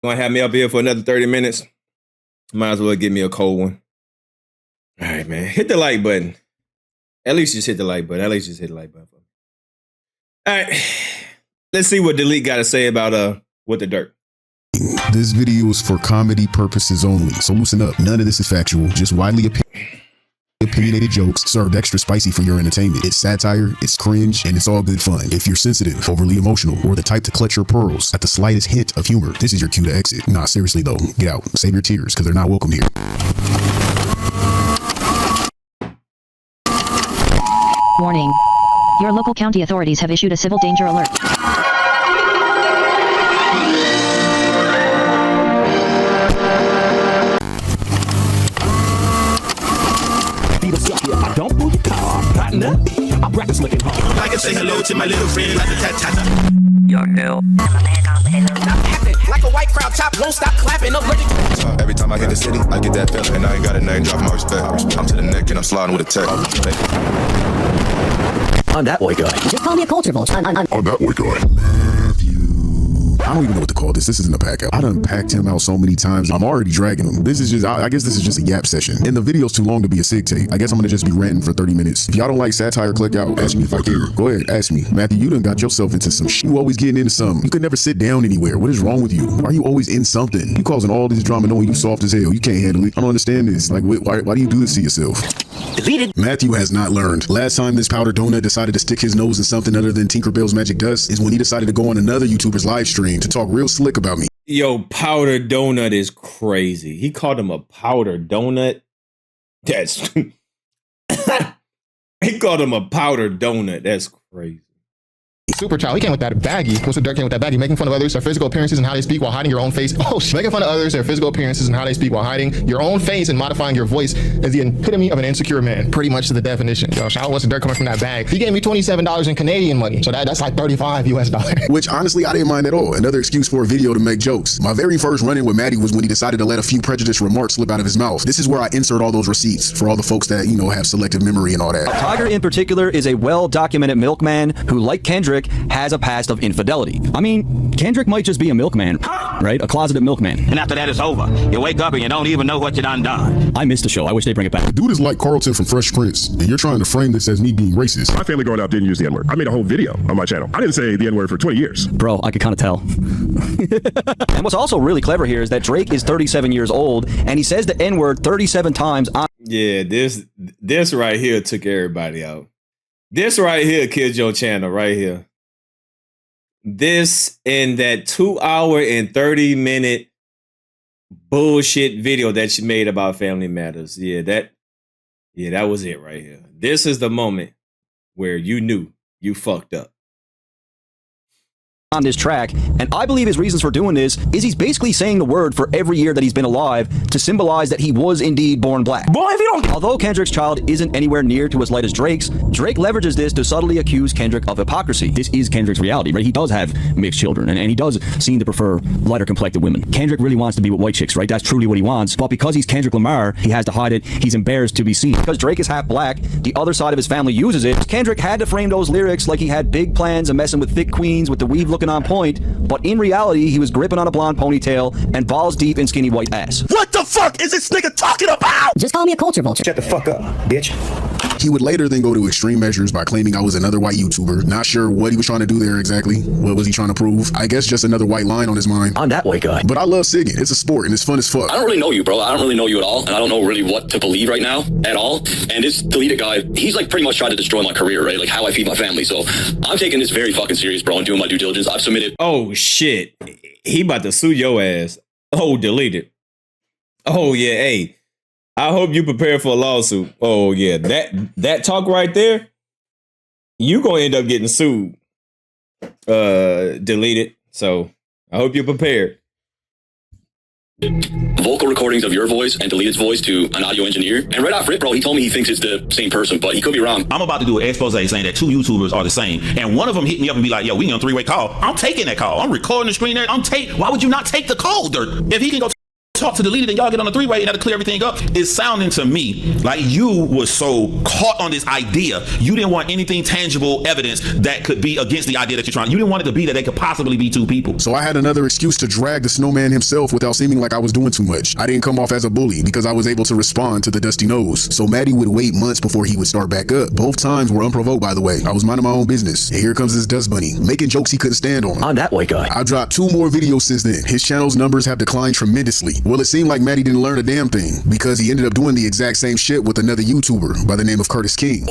Gonna have me up here for another 30 minutes. Might as well get me a cold one. All right, man. Hit the like button. At least just hit the like button. At least just hit the like button for me. All right. Let's see what Delete got to say about What the Dirt. This video is for comedy purposes only, so loosen up. None of this is factual, just widely opinionated jokes served extra spicy for your entertainment. It's satire, it's cringe, and it's all good fun. If you're sensitive, overly emotional, or the type to clutch your pearls at the slightest hint of humor, this is your cue to exit. Nah, seriously though, get out. Save your tears, because they're not welcome here. Warning. Your local county authorities have issued a civil danger alert. Don't pull your car, partner. I practice looking hard. I can say hello to my little friend like a tat-tat. Your hell. Like a white crowd top, won't stop clapping. Every time I hit the city, I get that feeling. And I ain't got a name, drop my respect. I'm to the neck and I'm sliding with a tech. I'm that white guy. Just call me a culture vulture. I'm that white guy. I don't even know what to call this. This isn't a pack out. I done packed him out so many times. I'm already dragging him. This is just, I guess this is just a yap session. And the video's too long to be a sig tape. I guess I'm gonna just be ranting for 30 minutes. If y'all don't like satire, click out. Ask me if I care. Go ahead, ask me. Matthew, you done got yourself into some shit. You always getting into something. You could never sit down anywhere. What is wrong with you? Why are you always in something? You causing all this drama knowing you soft as hell. You can't handle it. I don't understand this. Like, why do you do this to yourself? Deleted. Matthew has not learned. Last time this powder donut decided to stick his nose in something other than Tinkerbell's magic dust is when he decided to go on another YouTuber's live stream to talk real slick about me. Yo, powder donut is crazy. He called him a powder donut. That's he called him a powder donut. That's crazy. Super child. He came with that baggie. What's the dirt came with that baggie? Making fun of others, their physical appearances and how they speak while hiding your own face. Oh, making fun of others, their physical appearances and how they speak while hiding your own face and modifying your voice is the epitome of an insecure man. Pretty much the definition. Yo, shout out what's the dirt coming from that bag. He gave me $27 in Canadian money. So that's like 35 US dollars. Which honestly, I didn't mind at all. Another excuse for a video to make jokes. My very first run-in with Maddie was when he decided to let a few prejudiced remarks slip out of his mouth. This is where I insert all those receipts for all the folks that, you know, have selective memory and all that. Tiger in particular is a well-documented milkman who, like Kendrick, has a past of infidelity. I mean, Kendrick might just be a milkman, right? A closeted milkman. And after that, it's over. You wake up and you don't even know what you done. I missed the show. I wish they'd bring it back. Dude is like Carlton from Fresh Prince, and you're trying to frame this as me being racist. My family growing up didn't use the N-word. I made a whole video on my channel. I didn't say the N-word for 20 years. Bro, I could kind of tell. And what's also really clever here is that Drake is 37 years old, and he says the N-word 37 times on... Yeah, this right here took everybody out. This right here killed your channel right here. This in that 2-hour and 30-minute bullshit video that she made about Family Matters. Yeah, that was it right here. This is the moment where you knew you fucked up. On this track, and I believe his reasons for doing this is he's basically saying the word for every year that he's been alive to symbolize that he was indeed born black. Boy, if you don't... Although Kendrick's child isn't anywhere near to as light as Drake's, Drake leverages this to subtly accuse Kendrick of hypocrisy. This is Kendrick's reality, right? He does have mixed children, and he does seem to prefer lighter complected women. Kendrick really wants to be with white chicks, right? That's truly what he wants, but because he's Kendrick Lamar, he has to hide it. He's embarrassed to be seen. Because Drake is half black, the other side of his family uses it. Kendrick had to frame those lyrics like he had big plans of messing with thick queens with the weave looking on point, but in reality, he was gripping on a blonde ponytail and balls deep in skinny white ass. What the fuck is this nigga talking about? Just call me a culture vulture. Shut the fuck up, bitch. He would later then go to extreme measures by claiming I was another white YouTuber. Not sure what he was trying to do there exactly. What was he trying to prove? I guess just another white line on his mind. I'm that white guy. But I love singing. It's a sport and it's fun as fuck. I don't really know you, bro. I don't really know you at all. And I don't know really what to believe right now at all. And this deleted guy, he's like pretty much tried to destroy my career, right? Like how I feed my family. So I'm taking this very fucking serious, bro, and doing my due diligence. I've submitted. Oh, shit. He about to sue your ass. Oh, delete it. Oh, yeah. Hey, I hope you prepare for a lawsuit. Oh, yeah. That talk right there, you going to end up getting sued. Delete it. So I hope you're prepared. Vocal recordings of your voice and Deleted's voice to an audio engineer. And right off rip, bro, he told me he thinks it's the same person, but he could be wrong. I'm about to do an expose saying that 2 YouTubers are the same. And one of them hit me up and be like, yo, we on a 3-way call. I'm taking that call. I'm recording the screen there. Why would you not take the call, Dirt? If he can go talk to delete it and y'all get on the three-way and that'll clear everything up. It's sounding to me like you were so caught on this idea. You didn't want anything tangible evidence that could be against the idea that you're trying. You didn't want it to be that they could possibly be two people. So I had another excuse to drag the snowman himself without seeming like I was doing too much. I didn't come off as a bully because I was able to respond to the dusty nose. So Maddie would wait months before he would start back up. Both times were unprovoked, by the way. I was minding my own business. And here comes this dust bunny, making jokes he couldn't stand on. I'm that white guy. I dropped 2 more videos since then. His channel's numbers have declined tremendously. Well, it seemed like Maddie didn't learn a damn thing because he ended up doing the exact same shit with another YouTuber by the name of Curtis King.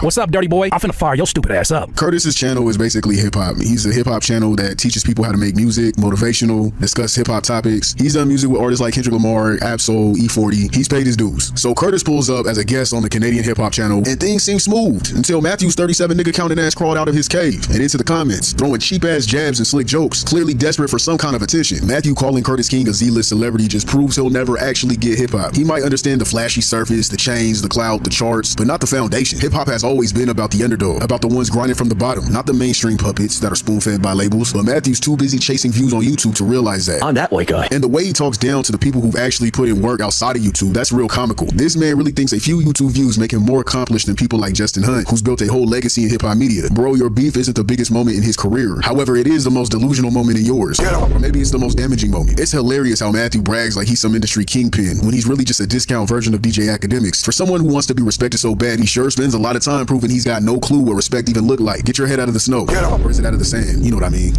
What's up, dirty boy? I'm finna fire your stupid ass up. Curtis's channel is basically hip-hop. He's a hip-hop channel that teaches people how to make music, motivational, discuss hip-hop topics. He's done music with artists like Kendrick Lamar, Absol, E40. He's paid his dues. So Curtis pulls up as a guest on the Canadian hip-hop channel, and things seem smooth until Matthew's 37 nigga counting ass crawled out of his cave and into the comments, throwing cheap-ass jabs and slick jokes, clearly desperate for some kind of attention. Matthew calling Curtis King a Z-list celebrity just proves he'll never actually get hip-hop. He might understand the flashy surface, the chains, the clout, the charts, but not the foundation. Hip-hop has always been about the underdog, about the ones grinding from the bottom, not the mainstream puppets that are spoon-fed by labels. But Matthew's too busy chasing views on YouTube to realize that. I'm that white guy. And the way he talks down to the people who've actually put in work outside of YouTube, that's real comical. This man really thinks a few YouTube views make him more accomplished than people like Justin Hunt, who's built a whole legacy in hip-hop media. Bro, your beef isn't the biggest moment in his career. However, it is the most delusional moment in yours. Or maybe it's the most damaging moment. It's hilarious how Matthew brags like he's some industry kingpin when he's really just a discount version of DJ Academics. For someone who wants to be respected so bad, he sure spends a lot of time proving he's got no clue what respect even look like. Get your head out of the snow. Or is it out of the sand? You know what I mean.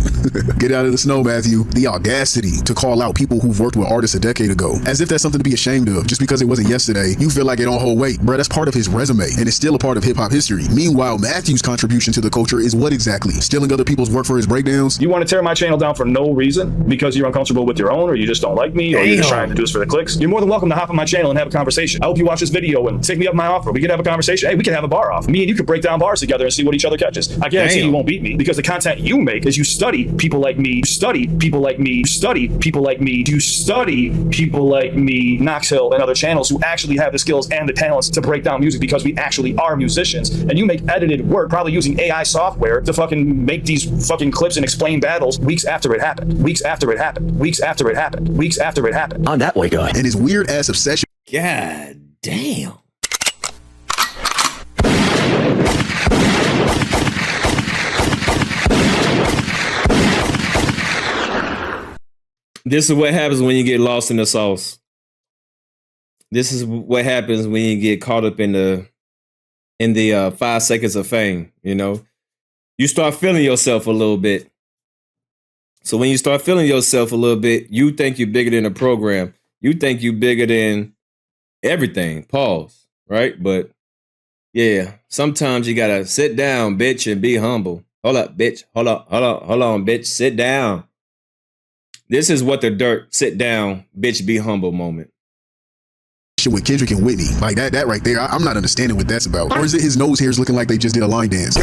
Get out of the snow, Matthew. The audacity to call out people who've worked with artists a decade ago, as if that's something to be ashamed of. Just because it wasn't yesterday, you feel like it don't hold weight. Bruh, that's part of his resume, and it's still a part of hip-hop history. Meanwhile, Matthew's contribution to the culture is what exactly? Stealing other people's work for his breakdowns? You want to tear my channel down for no reason? Because you're uncomfortable with your own, or you just don't like me, or you're just trying to do this for the clicks? You're more than welcome to hop on my channel and have a conversation. I hope you watch this video and take me up my offer. We could have a conversation. Hey, we could have a bar off. Me and you could break down bars together and see what each other catches. I guarantee you won't beat me, because the content you make is you study people like me, you study people like me, you study people like me, you study people like me, Knox Hill and other channels who actually have the skills and the talents to break down music, because we actually are musicians. And you make edited work, probably using AI software to fucking make these fucking clips and explain battles weeks after it happened, weeks after it happened, weeks after it happened, weeks after it happened. I'm that white guy. And his weird ass obsession. God damn. This is what happens when you get lost in the sauce. This is what happens when you get caught up in the 5 seconds of fame. You know, you start feeling yourself a little bit. So when you start feeling yourself a little bit, you think you're bigger than the program. You think you're bigger than everything. Pause. Right? But yeah, sometimes you gotta sit down, bitch, and be humble. Hold up, bitch. Hold on, bitch. Sit down. This is what the dirt, sit down, bitch, be humble moment. With Kendrick and Whitney, like that right there, I'm not understanding what that's about. Or is it his nose hairs looking like they just did a line dance?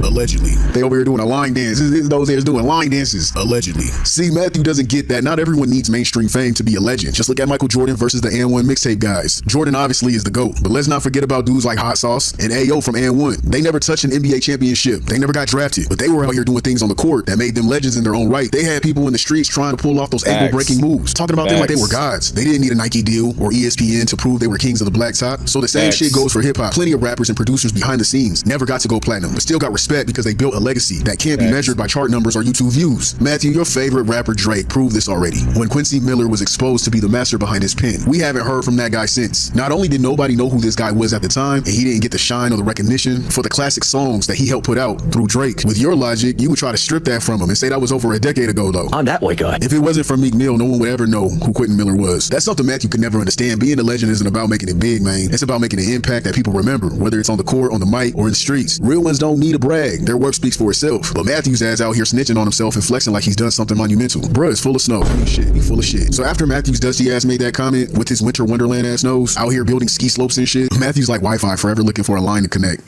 Allegedly. They over here doing a line dance. His nose hairs doing line dances. Allegedly. See, Matthew doesn't get that. Not everyone needs mainstream fame to be a legend. Just look at Michael Jordan versus the And1 mixtape guys. Jordan obviously is the GOAT, but let's not forget about dudes like Hot Sauce and AO from And1. They never touched an NBA championship. They never got drafted, but they were out here doing things on the court that made them legends in their own right. They had people in the streets trying to pull off those ankle-breaking moves, talking about them like they were gods. They didn't need a Nike deal or ESPN to prove they were kings of the black top. So the same shit goes for hip-hop. Plenty of rappers and producers behind the scenes never got to go platinum, but still got respect because they built a legacy that can't be measured by chart numbers or YouTube views. Matthew, your favorite rapper Drake proved this already when Quincy Miller was exposed to be the master behind his pen. We haven't heard from that guy since. Not only did nobody know who this guy was at the time, and he didn't get the shine or the recognition for the classic songs that he helped put out through Drake. With your logic, you would try to strip that from him and say that was over a decade ago though. I'm that white guy. If it wasn't for Meek Mill, no one would ever know who Quentin Miller was. That's something Matthew could never understand. Being a legend isn't about making it big, man. It's about making an impact that people remember, whether it's on the court, on the mic, or in the streets. Real ones don't need a brag. Their work speaks for itself. But Matthew's ass out here snitching on himself and flexing like he's done something monumental. Bruh is full of snow. Shit, he full of shit. So after Matthew's dusty ass made that comment with his winter wonderland ass nose, out here building ski slopes and shit, Matthew's like Wi-Fi, forever looking for a line to connect.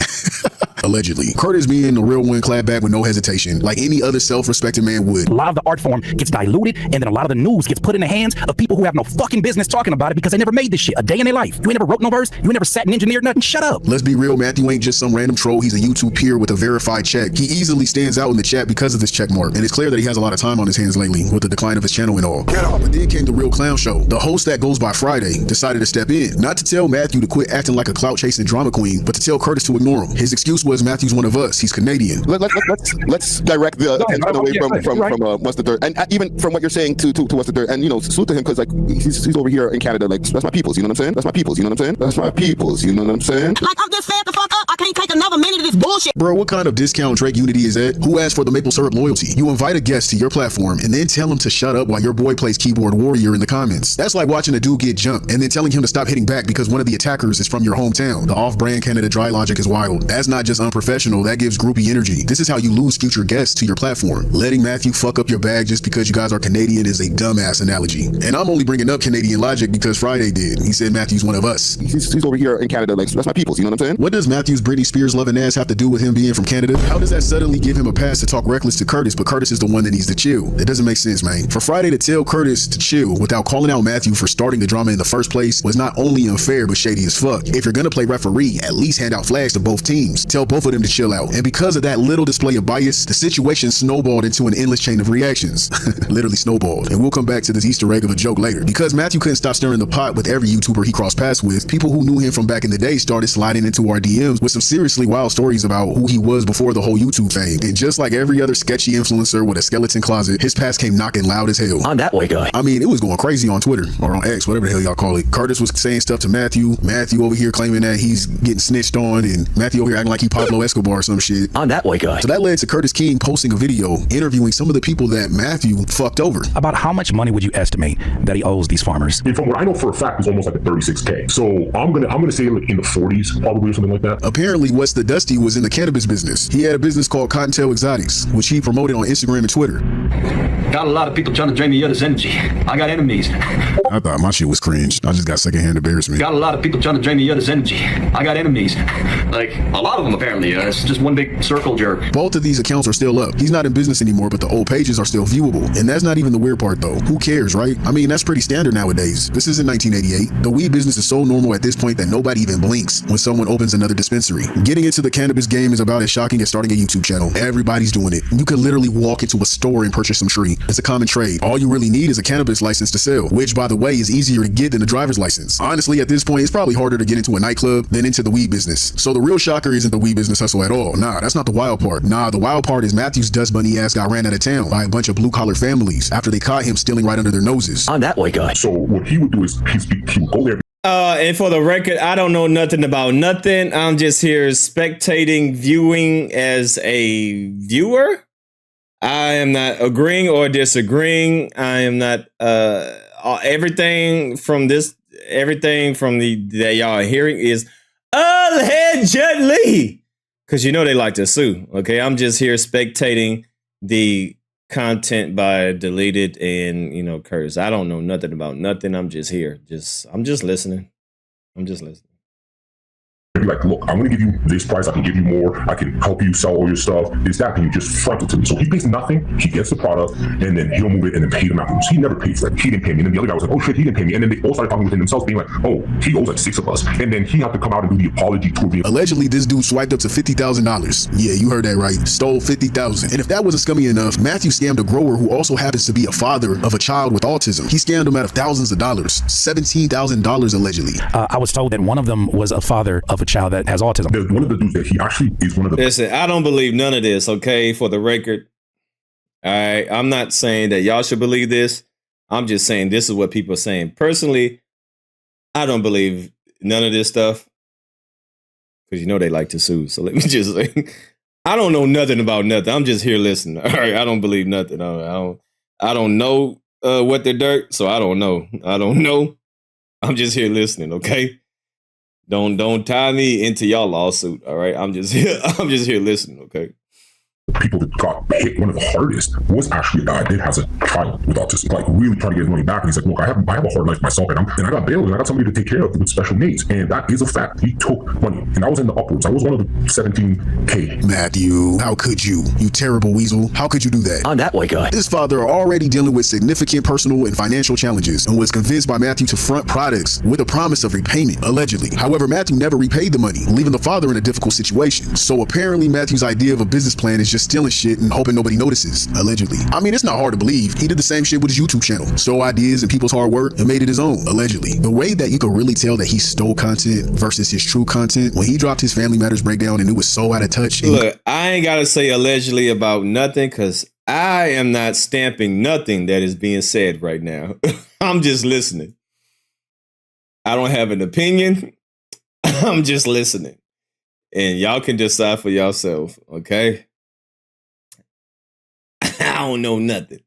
Allegedly. Curtis being the real one clapped back with no hesitation, like any other self-respecting man would. A lot of the art form gets diluted, and then a lot of the news gets put in the hands of people who have no fucking business talking about it because they never made this shit a day in their life. You ain't never wrote no verse, you ain't never sat and engineered nothing. Shut up. Let's be real, Matthew ain't just some random troll. He's a YouTube peer with a verified check. He easily stands out in the chat because of this check mark, and it's clear that he has a lot of time on his hands lately with the decline of his channel and all. But then came the real clown show. The host that goes by Friday decided to step in, not to tell Matthew to quit acting like a clout-chasing drama queen, but to tell Curtis to ignore him. His excuse was Matthew's one of us. He's Canadian. Let's direct the attention away from What's the Dirt, and even from what you're saying to What's the Dirt, and salute to him because like he's over here in Canada, like that's my peoples, you know what I'm saying? That's my peoples, you know what I'm saying? That's my peoples, you know what I'm saying? Like, I'm just fed the fuck up. I can't take another minute of this bullshit. Bro, what kind of discount Drake unity is that? Who asked for the maple syrup loyalty? You invite a guest to your platform and then tell him to shut up while your boy plays keyboard warrior in the comments. That's like watching a dude get jumped and then telling him to stop hitting back because one of the attackers is from your hometown. The off-brand Canada dry logic is wild. That's not just unprofessional, that gives groupie energy. This is how you lose future guests to your platform. Letting Matthew fuck up your bag just because you guys are Canadian is a dumbass analogy. And I'm only bringing up Canadian logic because Friday did. He said Matthew's one of us. He's over here in Canada, like that's my peoples, you know what I'm saying? What does Matthew's Britney Spears loving ass have to do with him being from Canada? How does that suddenly give him a pass to talk reckless to Curtis, but Curtis is the one that needs to chill? It doesn't make sense, man. For Friday to tell Curtis to chill without calling out Matthew for starting the drama in the first place was not only unfair, but shady as fuck. If you're gonna play referee, at least hand out flags to both teams. Tell both of them to chill out. And because of that little display of bias, the situation snowballed into an endless chain of reactions. Literally snowballed. And we'll come back to this Easter egg of a joke later. Because Matthew couldn't stop stirring the pot with every YouTuber he crossed paths with, people who knew him from back in the day started sliding into our DMs with some seriously wild stories about who he was before the whole YouTube fame. And just like every other sketchy influencer with a skeleton closet, his past came knocking loud as hell. I'm that way guy. I mean, it was going crazy on Twitter or on X, whatever the hell y'all call it. Curtis was saying stuff to Matthew over here claiming that he's getting snitched on, and Matthew over here acting like he Pablo Escobar or some shit. I'm that way guy. So that led to Curtis King posting a video interviewing some of the people that Matthew fucked over. About how much money would you estimate that he owes these farmers? And from what I know for a fact, it's almost like a 36K. So I'm gonna say like in the 40s, probably, or something like that. Apparently, What's the Dusty was in the cannabis business. He had a business called Cottontail Exotics, which he promoted on Instagram and Twitter. Got a lot of people trying to drain me of this energy. I got enemies. I thought my shit was cringe. I just got secondhand embarrassment. Got a lot of people trying to drain me of this energy. I got enemies. Like, a lot of them apparently. It's just one big circle jerk. Both of these accounts are still up. He's not in business anymore, but the old pages are still viewable. And that's not even the weird part though. Who cares, right? I mean, that's pretty standard nowadays. This isn't 1988. The weed business is so normal at this point that nobody even blinks when someone opens another dispensary. Getting into the cannabis game is about as shocking as starting a YouTube channel. Everybody's doing it. You could literally walk into a store and purchase some tree. It's a common trade. All you really need is a cannabis license to sell, which by the way is easier to get than a driver's license. Honestly, at this point, it's probably harder to get into a nightclub than into the weed business. So the real shocker isn't the weed business hustle at all. Nah, that's not the wild part. Nah, the wild part is Matthew's dust bunny ass got ran out of town by a bunch of blue collar families after they caught him stealing right under their noses. I'm that way guy. So what he would do is he would go there. And for the record, I don't know nothing about nothing. I'm just here spectating, viewing as a viewer. I am not agreeing or disagreeing. I am not everything from that y'all are hearing is allegedly, because you know they like to sue. Okay, I'm just here spectating the content by Deleted and Curtis. I don't know nothing about nothing. I'm just here. I'm just listening. Be like, look, I'm going to give you this price. I can give you more. I can help you sell all your stuff. Is that? Can you just front it to me? So he pays nothing. He gets the product, and then he'll move it and then pay them afterwards. He never paid for it. He didn't pay me. And then the other guy was like, oh shit, he didn't pay me. And then they all started talking within themselves, being like, oh, he owes like 6 of us. And then he had to come out and do the apology tour. Allegedly, this dude swiped up to $50,000. Yeah, you heard that right. Stole $50,000. And if that wasn't scummy enough, Matthew scammed a grower who also happens to be a father of a child with autism. He scammed him out of thousands of dollars. $17,000 allegedly. I was told that one of them was a father of a child that has autism. There's one of the dudes that he actually is one of the... Listen, I don't believe none of this, okay, for the record. All right, I'm not saying that y'all should believe this. I'm just saying this is what people are saying. Personally, I don't believe none of this stuff because they like to sue. So let me just say, I don't know nothing about nothing. I'm just here listening. All right, I don't believe nothing. I don't know what they're dirt, so I don't know. I'm just here listening, okay? Don't tie me into y'all lawsuit, all right? I'm just here listening, okay? people that got hit one of the hardest was actually a guy that has a child with autism, like really trying to get his money back. And he's like, look, I have a hard life myself, and I got bailed, and I got somebody to take care of with special needs. And that is a fact. He took money, and I was in the upwards. I was one of the 17K. Matthew, how could you? You terrible weasel. How could you do that? I'm that white guy. This father already dealing with significant personal and financial challenges and was convinced by Matthew to front products with a promise of repayment, allegedly. However, Matthew never repaid the money, leaving the father in a difficult situation. So apparently Matthew's idea of a business plan is just stealing shit and hoping nobody notices, allegedly. I mean, it's not hard to believe. He did the same shit with his YouTube channel. Stole ideas and people's hard work and made it his own, allegedly. The way that you could really tell that he stole content versus his true content, when he dropped his Family Matters breakdown and it was so out of touch. Look, I ain't gotta say allegedly about nothing because I am not stamping nothing that is being said right now. I'm just listening. I don't have an opinion. I'm just listening. And y'all can decide for yourself, okay? I don't know nothing.